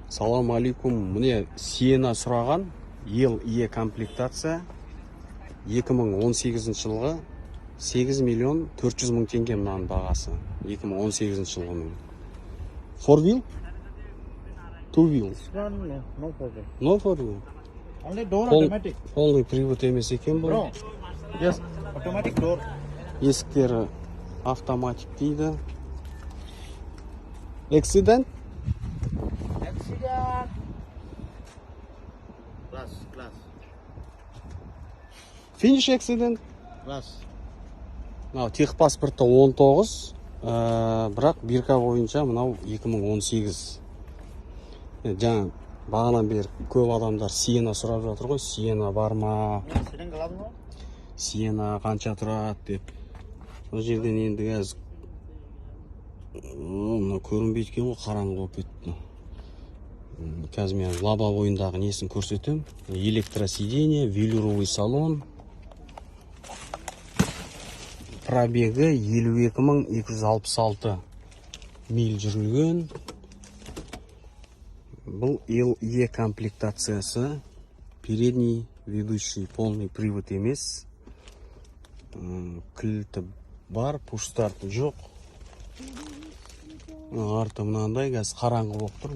Салам алейкум. Міне Сиена сұраған ел Е комплектация 2018 жылғы 8 миллион 400 мың теңге мынаның бағасы. 2018 жылғының. 4 wheel? 2 wheel? No problem. No 4 wheel. Only door automatic. Only привод емес екен бұл. No. Yes, automatic door. Есіктері автоматик дейді. Accident? Accident. Glass. Finish accident? Glass. Техпаспортта 19, бірақ бирка бойынша мынау 2018. Жаңа бағанан бері көп адамдар Сиена сұрап жатыр ғой. Сиена бар ма? Сиена қанша тұрады деп. Бұл жерден енді қазір мына көрінбейді екен ғой, қараңғы болып кетті. Қазір мен лаба бойындағы несін көрсетем. Электросиденье, велюровый салон. Пробегі 52.266 миль жүрілген. Бұл Е комплектациясы. Передний ведущий полный привод емес. Кілті бар, пуш-старт жоқ. Арты мынандай қазір қараңғы болып тұр.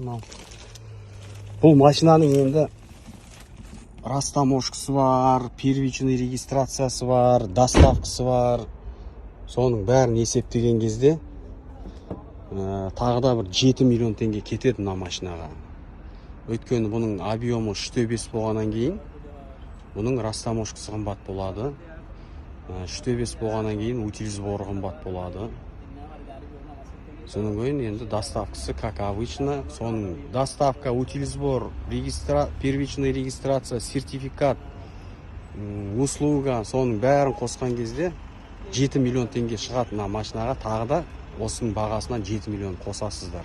Бұл машинаның енді растаможкасы бар, первичный регистрациясы бар, доставкасы бар. Соның бәрін есептеген кезде тағы да бір 7 миллион теңге кетеді мына машинаға. Өйткені бұның объемы 3-5 болғаннан кейін бұның растаможкасы қымбат болады. 3-5 болғаннан кейін утилизборы қымбат болады. Соның кейін енді доставкасы, как обычно. Соның доставка, утилизбор, первичная регистрация, сертификат, услуга, соның бәрін қосқан кезде 7 миллион теңге шығады мына машинаға. Тағы да осының бағасынан 7 миллион қосасыздар.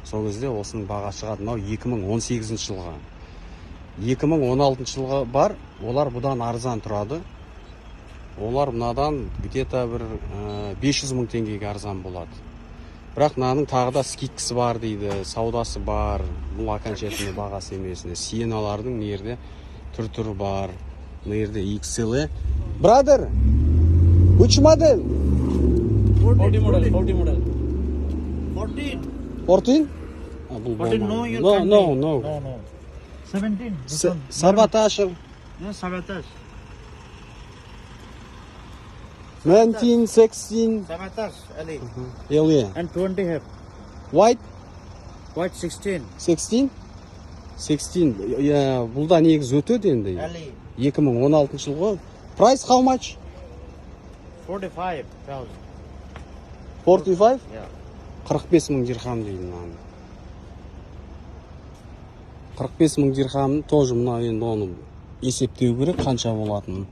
Сол кезде осының бағасы шығады. Мынау 2018 жылға. 2016 жылға бар, олар бұдан арзан тұрады. Олар мынадан где-то бір 500 мың теңгеге арзан болады. Бірақ мынаның тағы да скидкасы бар дейді, саудасы бар. Бұл окончательный бағасы емес. Сиеналардың нерде түр бар. Нерде XL. Brother, which model? 40 model. 14? 14, no, you No, can't no, take. no. No. 17. Sabotage. No, sabotage. 19, 16. Sabotage, Ali. LE. And 20 have. White? White 16. 16? 16. Бұлда негіз өтеді енді. Ali. 2016 жылғы. Price how much? 45,000. 45? Yeah. 45 мың дирхам дейді мынаны. 45 мың дирхамын тоже мына енді оны есептеу керек қанша болатынын.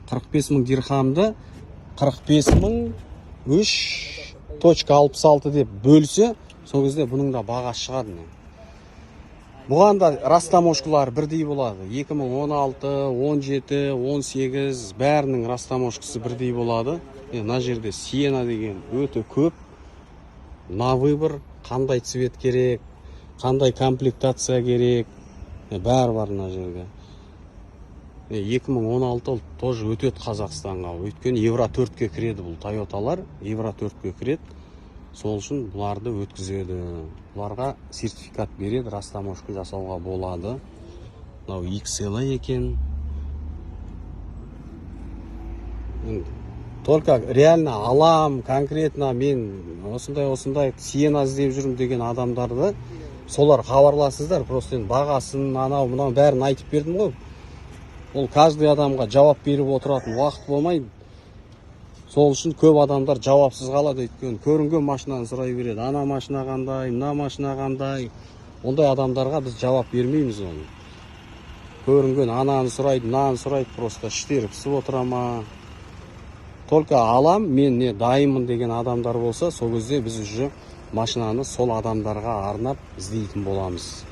45 мың дирхамды 45 мың 3.66 деп бөлсе, сол кезде бұның да бағасы шығады. Бұған да растаможкалар бірдей болады. 2016, 17, 18 бәрінің растаможкасы бірдей болады. Мына жерде Сиена деген өте көп. На выбор, қандай цвет керек, қандай комплектация керек, бәрі бар мына жерде. 2016 тоже өтеді Қазақстанға. Өйткені Евро 4-ке кіреді бұл Тойоталар. Евро 4-ке кіреді. Сол үшін бұларды өткізеді. Бұларға сертификат береді, растаможка жасауға болады. Мынау XL екен. Только реально алам, конкретно мен осындай Сиена іздеп жүрмін деген адамдарды солар хабарласыздар. Просто бағасын, анау мынау бәрін айтып бердім ғой. Ол каждый адамға жауап беріп отыратын уақыт болмайды. Сол үшін көп адамдар жауапсыз қалады. Өйткені көрінген машинаны сұрай береді. Ана машина қандай, мына машина қандай. Ондай адамдарға біз жауап бермейміз оны. Көрінген ананы сұрайды, мынаны сұрайды, просто іштері пісіп отыра ма. Только алам, мен не дайынмын деген адамдар болса, сол кезде біз уже машинаны сол адамдарға арнап іздейтін боламыз.